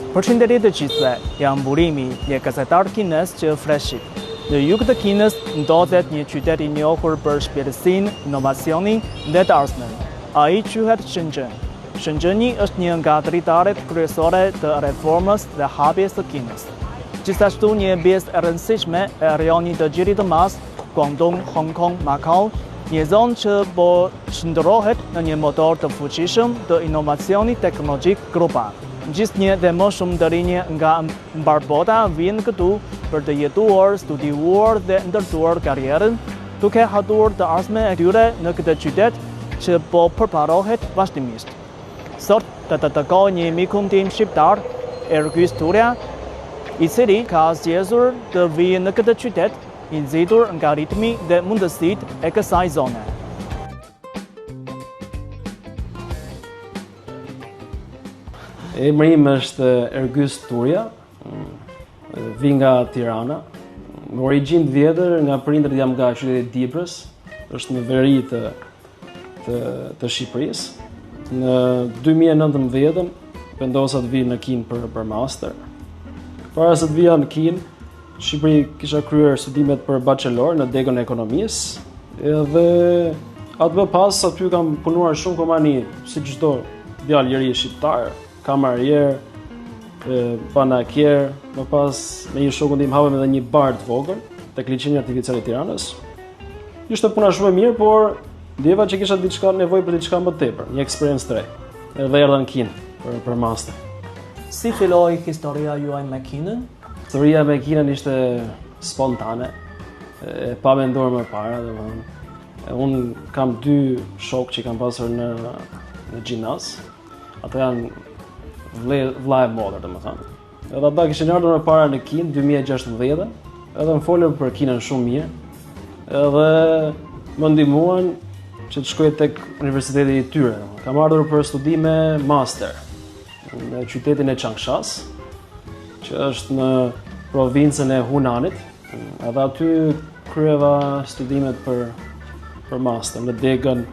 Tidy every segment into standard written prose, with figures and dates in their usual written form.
Përshëndetje të gjithëve, jam Burimi, një gazetar kines që freshit. Në jug të Kinës ndodhet një qytet I njohur për shpirtësinë, inovacionin dhe të ardhmen. Ai quhet Shenzhen. Shenzheni është një nga dritaret kryesore të reformës dhe hapjes të Kinës. Gjithashtu një pjesë e rëndësishme e rajonit të Gjirit të Mas, Guangdong, Hong Kong, Macau, një zonë që po shndërrohet në një motor të fuqishëm të inovacionit teknologjik global. Gjithnjë dhe më shumë të rinj nga mbar bota vijnë këtu për të jetuar, studiuar dhe ndërtuar karrierën, duke hatur të ardhmen e tyre në këtë qytet që po përparohet vazhdimisht. Sot të takoj një mikum tim shqiptar, Ergjys Turja, I cili ka zgjedhur të vijë në këtë qytet, I nxitur nga ritmi dhe mundësitë e kësaj zone. Emri im është Ergjys Turja, vi nga Tirana. Në origjinë të vjetër, nga prindërit jam nga qyteti Dibrës, është në veri të Shqipërisë. Në 2019 vendosa të vi në Kinë për master. Para se të vija në Kinë, në Shqipëri kisha kryer studimet për bachelor në degën e ekonomisë, edhe atë më pas aty kam punuar shumë kompani, si çdo djalë I ri shqiptar, kamarier, panakier, më pas me një shokun tim hapëm edhe një bar të vogël tek liçeni artificial I Tiranës. Ishte puna shumë e mirë, por ndjeva që kisha nevojë për diçka më tepër, një eksperiencë të re. Edhe erdha në Kinë për master. Si filloi historia juaj me Kinën? Historia me Kinën ishte spontane, e pa menduar më para, domethënë. Unë kam 2 shokë që kam pasur në gjimnaz. Ata janë vlla e modër, domethënë. Edhe ata kishin ardhur më para në Kinë 2016, edhe më folën për Kinën shumë mirë. Edhe më ndihmuan që të shkoj tek universiteti I tyre. Kam ardhur për studime master në qytetin e Changshas, që është në provincën e Hunanit. Edhe aty kryeva studimet për master në degën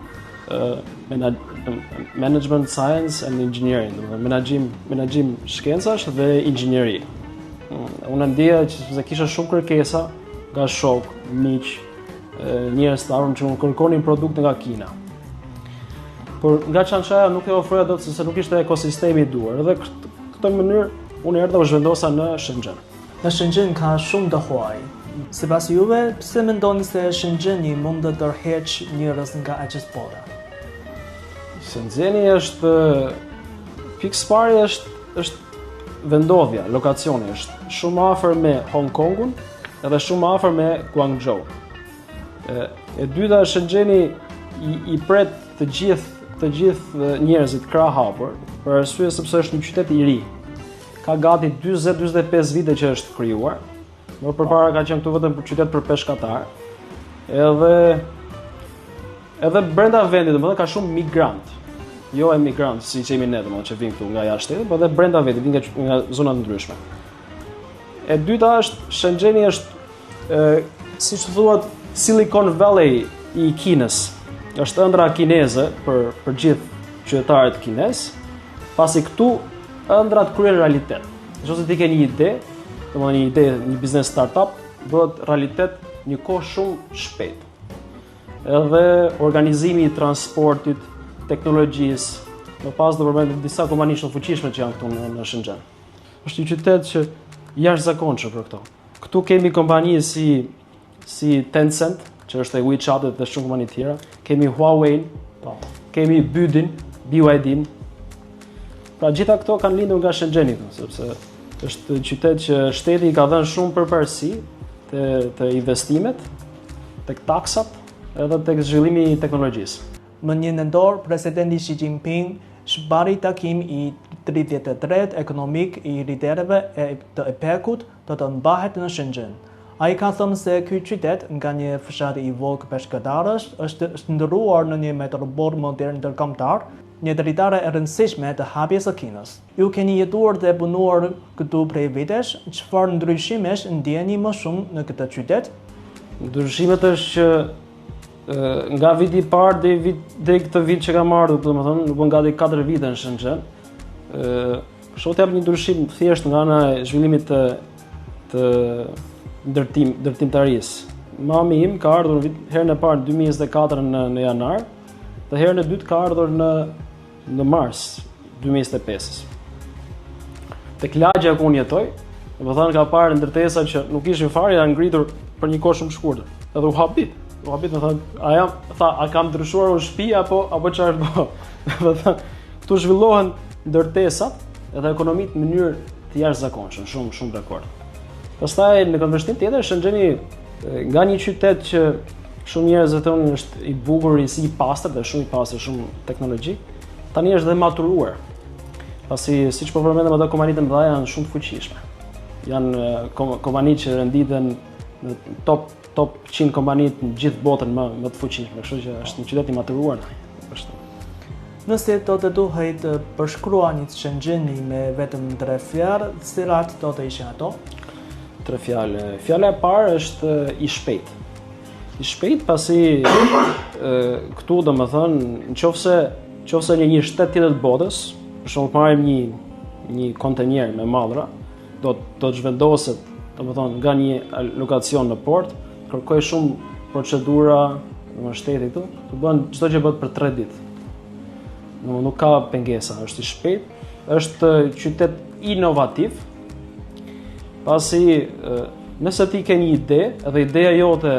Management Science and Engineering, menaxhim shkencash dhe inxhinieri. Unë ndjeja që kisha shumë kërkesa nga shok, miq, njerëz të ardhur që më kërkonin produkte nga Kina. Por nga Changsha nuk e ofroja dot sepse nuk ishte ekosistemi I duhur. Edhe këtë mënyrë unë erdha u zhvendosa në Shenzhen. Në Shenzhen ka shumë të huaj. Sipas juve, pse mendoni se Shenzheni mund të tërheqë njerëz nga aq bota? Shenzheni është pikë parë është vendodhja, lokacioni është shumë afër me Hong Kongun edhe shumë afër me Guangzhou. E dyta, Shenzheni I pret të gjithë njerëzit krah hapur, për arsye sepse është një qytet I ri. Ka gati 40-45 vite që është krijuar. Më përpara ka qenë këtu vetëm për qytet për peshkatar. Edhe brenda vendit, domethënë ka shumë migrant. Jo emigrant, si që jemi ne, domethënë që vinë këtu nga jashtë shtetit, por edhe brenda vendit, vinë nga zona të ndryshme. E dyta është Shenzheni është siç thuhet Silicon Valley I Kinës. Është ëndra kineze për gjithë qytetarët kinez, pasi këtu ëndrat kryen realitet. Nëse ti ke një ide, domethënë një biznes startup, bëhet realitet një kohë shumë shpejt. Edhe organizimi I transportit, teknologjisë, më pas do përmend disa kompani shumë fuqishme që janë këtu në Shenzhen. Është një qytet që jashtëzakonshëm për këto. Këtu kemi kompani si Tencent, që është e WeChat-it dhe shumë kompani tjera, kemi Huawei, kemi BYD. Pra gjitha këto kanë lindur nga Shenzheni, sepse është qytet që shteti I ka dhënë shumë përparësi të investimet, tek taksat, edhe tek zhvillimi I teknologjisë. Më 1 nëntor, presidenti Xi Jinping shpari takim I 33 ekonomik I liderëve të EPEC-ut të mbahet në Shenzhen. Ai ka thënë se ky qytet nga një fshat I vogël peshqatarësh është ndërruar në një metropol modern ndërkombëtar, një dritare e rëndësishme të hapjes së Kinës. Ju keni jetuar dhe punuar këtu prej vitesh, çfarë ndryshimesh ndjeni më shumë në këtë qytet? Ndryshimet është që nga viti I parë deri këtë vit që kam ardhur, domethënë, nuk bën gati 4 vite në Shenzhen. Kështu t'jap një ndryshim thjesht nga ana e zhvillimit të ndërtimtarisë. Mami im ka ardhur herën e parë në 2024 në janar, dhe herën e dytë ka ardhur në mars 2025. Tek lagja ku unë jetoj, domethënë ka parë ndërtesa që nuk ishin fare, janë ngritur për një kohë shumë të shkurtër. Edhe u habit, më thënë, a kam ndryshuar unë shtëpi apo çfarë bëj? Domethënë, këtu zhvillohen ndërtesat edhe ekonomitë në mënyrë të jashtëzakonshme, shumë dakord. Pastaj në kundërshtim tjetër, Shenzheni nga një qytet që shumë njerëz e thonë është i bukur, i pastër dhe shumë i pastër, shumë teknologjik, tani është dhe maturuar. Pasi siç po përmendëm, ato kompanitë e mëdha janë shumë të fuqishme. Janë kompani që renditen në top 100 kompanitë në gjithë botën më të fuqishme, kështu që është një qytet i maturuar. Nëse do të duhej të përshkruani Shenzheni me vetëm 3 fjalë, cilat do të ishin ato? 3 fjalë. Fjala e parë është i shpejt. I shpejt pasi këtu domethënë nëse në një shtet tjetër të botës, për shembull marrim një kontenjer me mallra, do të zhvendoset domethënë nga një lokacion në port, kërkoj shumë procedura në shteti këtu, të bën çdo gjë bëhet për 3 ditë. Nuk ka pengesa, është i shpejt, është qytet inovativ. Pasi nëse ti ke një ide dhe ideja jote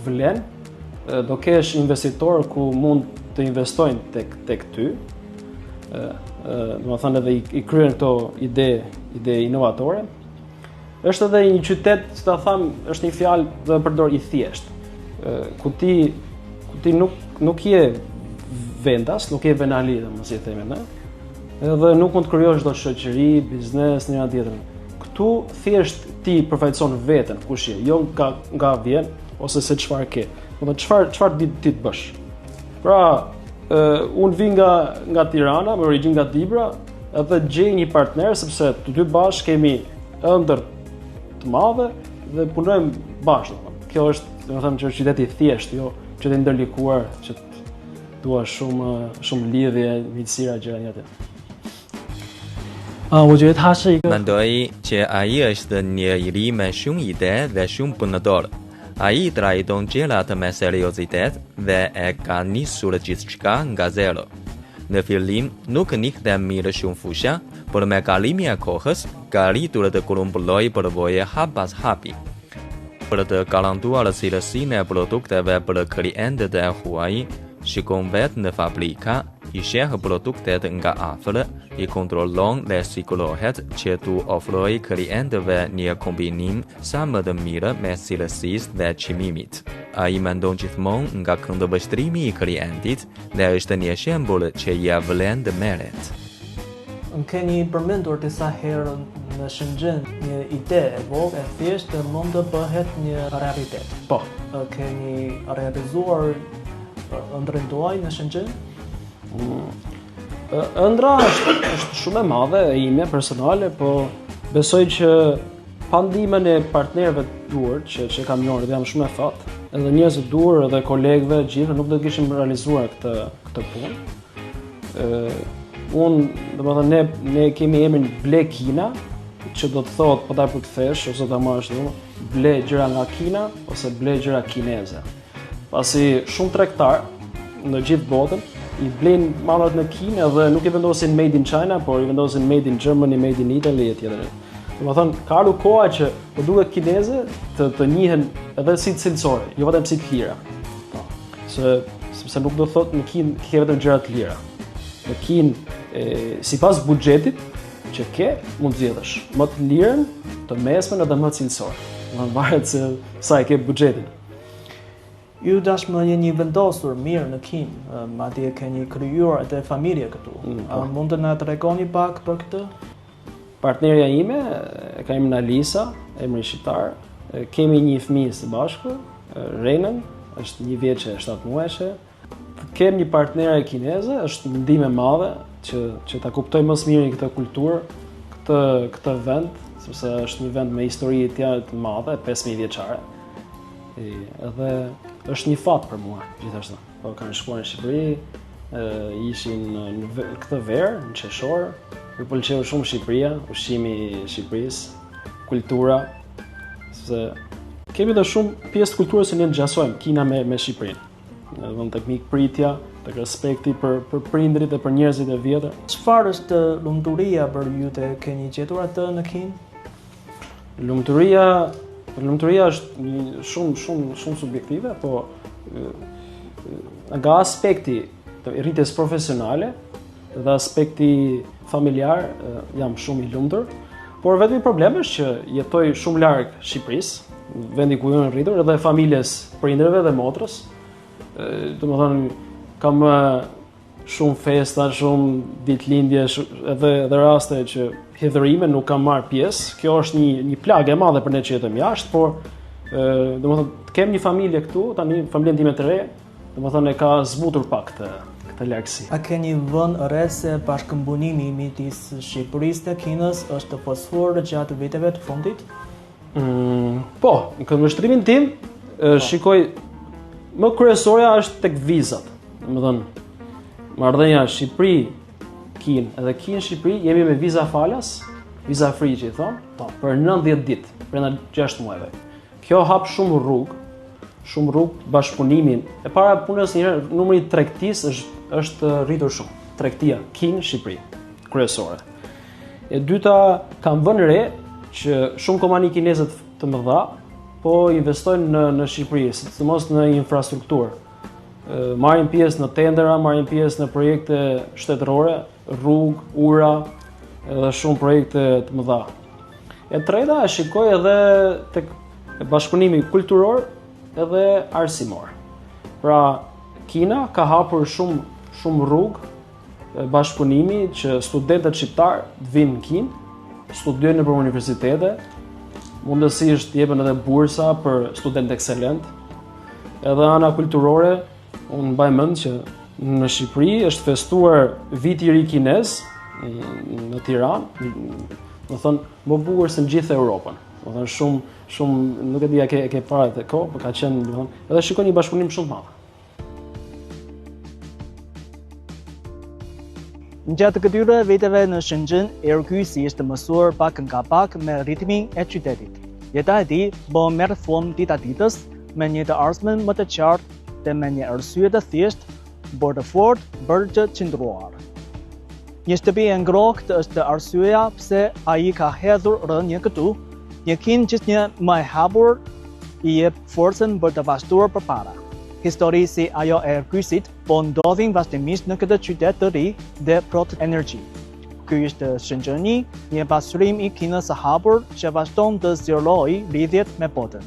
vlen, do kesh investitor ku mund të investojnë tek ty. Domethënë edhe i kryen këto ide inovatore. Është edhe një qytet, si ta them, është një fjalë dhe përdor i thjesht. Ku ti nuk je vendas, nuk je venali, mos i themi ne. Edhe nuk mund të krijosh çdo shoqëri, biznes në një tjetër. Këtu thjesht ti përfaqëson veten, kush je, jo nga vjen ose se çfarë ke. Domethënë çfarë ditë ti të bësh. Pra, unë vi nga Tirana, me origjinë nga Dibra, edhe gjej një partner sepse të dy bashkë kemi ëndër të madhe dhe punojmë bashkë. Kjo është, domethënë, që qyteti i thjesht, jo qyteti ndërlikuar që dua shumë lidhje, miqësira gjëra një tjetër. 我觉得它是一个 Mendoj që ai është një iri me shumë ide dhe shumë punëtor. Ai trajton gjërat me seriozitet dhe e ka nisur gjithçka nga zero. Në fillim nuk nikte mirë shumë fusha, por me kalimin e kohës ka arritur të grumbullojë përvoje hap pas hapi. Për të garantuar cilësinë e produkteve për klientët e huaj, shikon vetë në fabrika, i sheh produktet nga afër, i kontrollon dhe sigurohet që tu ofrojë klientëve një kombinim sa më të mirë me cilësisë dhe çmimit. Ai mendon gjithmonë nga këndvështrimi i klientit dhe është një shembull që ia vlen të merret. Keni përmendur disa herë në Shenzhen një ide e vogël e thjeshtë mund të bëhet një realitet. Po. Keni realizuar ëndrën tuaj në Shenzhen? Ëndra është shumë e madhe e ime personale, po besoj që pa ndihmën e partnerëve të duhur që kam njohur dhe jam shumë e thatë, edhe njerëzve të duhur edhe kolegëve gjithë nuk do të kishim realizuar këtë punë. Domethënë ne kemi emrin Ble Kina, që do të thotë po ta përkthesh ose ta marrësh ble gjëra nga Kina ose ble gjëra kineze. Pasi shumë tregtar në gjithë botën i blejnë mallrat në Kinë dhe nuk i vendosin made in China, por i vendosin made in Germany, made in Italy etj. Domethënë ka ardhur koha që po duhet kineze të njihen edhe si cilësore, jo vetëm si të lira. Po. Sepse nuk do thotë në Kinë ke vetëm gjëra të lira. Në Kinë sipas buxhetit që ke, mund të zgjedhësh më të lirën, të mesmen edhe më cilësore. Domethënë varet se sa e ke buxhetin. Ju dashmë jeni vendosur mirë në Kinë, madje keni krijuar edhe familje këtu. A mund të na tregoni pak për këtë? Partnerja ime ka emrin Alisa, emri shqiptar. Kemi një fëmijë së bashku, Renën, është 1 vjeçë e 7 muajshe. Kem një partnere kineze, është ndihmë e madhe që ta kuptoj më së miri këtë kulturë, këtë vend, sepse është një vend me histori të madhe, 5000 vjeçare. Edhe është një fat për mua, gjithashtu. Po kanë shkuar në Shqipëri, ishin në këtë verë, në qeshor, Më pëlqeu shumë Shqipëria, ushqimi i Shqipërisë, kultura, se kemi edhe shumë pjesë të kulturës që ne ngjasojmë Kina me Shqipërinë. Domethënë tek mikpritja, tek respekti për prindrit dhe për njerëzit e vjetër. Çfarë është lumturia për ju të keni gjetur atë në Kinë? Lumturia është shumë subjektive, po nga aspekti të rritjes profesionale dhe aspekti familjar jam shumë i lumtur, por vetëm problemi është që jetoj shumë larg Shqipërisë, vendi ku jam rritur, edhe familjes prindërve dhe motrës. Domethënë kam shumë festa, shumë ditëlindje, edhe raste që hidhërime nuk kam marrë pjesë. Kjo është një plagë e madhe për ne që jetojmë jashtë, por domethënë kem një familje këtu, tani familjen time të re, domethënë e ka zbutur pak këtë largësi. A keni vënë re se bashkëmbunimi midis Shqipërisë dhe Kinës është poshuar gjatë viteve të fundit? Po, në këndvështrimin tim shikoj më kryesorja është tek vizat. Domethënë marrëdhënia Shqipëri-Kinë edhe Kinë-Shqipëri jemi me viza falas, viza free që i thonë, për 90 ditë, brenda 6 muajve. Kjo hap shumë rrugë bashkëpunimin. E para punës njëherë numri i tregtisë është rritur shumë. Tregtia Kinë-Shqipëri kryesore. E dyta kam vënë re që shumë kompani kineze të mëdha po investojnë në Shqipëri, sidomos në infrastrukturë. Marrin pjesë në tendera, marrin pjesë në projekte shtetërore, rrugë, ura, edhe shumë projekte të mëdha. E treta e shikoj edhe tek bashkëpunimi kulturor edhe arsimor. Pra, Kina ka hapur shumë rrugë bashkëpunimi që studentët shqiptar të vinë në Kinë, studiojnë nëpër universitete, mundësisht jepen edhe bursa për studentë ekselent. Edhe ana kulturore, unë mbaj mend që në Shqipëri është festuar viti i ri kinez në Tiranë, do thonë më bukur se në gjithë Europën. Do thonë shumë nuk e di a ke parë atë kohë, por ka qenë, do thonë, edhe shikoj një bashkëpunim shumë të madh. Gjatë këtyre viteve në Shenzhen, ergysi ishte mësuar pak nga pak me ritmin e qytetit. Jeta e tij po merr formë dita ditës me një të ardhmen më të qartë dhe me një arsye të thjeshtë, por të fortë për të qëndruar. Një shtëpi e ngrohtë është arsyeja pse ai ka hedhur rënje këtu, një Kinë që një më e hapur i jep forcën për të vazhduar përpara. Histori si ajo e ergysit po ndodhin vazhdimisht në këtë qytet të ri dhe plot energji. Ky është Shenzheni, një pasurim i Kinës së hapur që vazhdon të zgjerojë lidhjet me botën.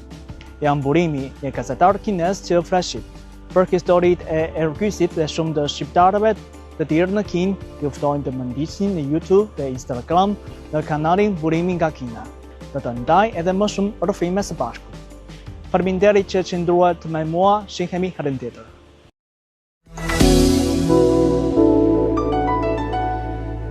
Jam Burimi, një gazetar kinez që flashet. Për historitë e ergysit dhe shumë të shqiptarëve të tjerë në Kinë, ju ftojmë të më ndiqni në YouTube dhe Instagram në kanalin Burimi nga Kina. Dhe të ndaj edhe më shumë rrëfime së bashku. Faleminderit që qëndruat me mua, shihemi herën tjetër.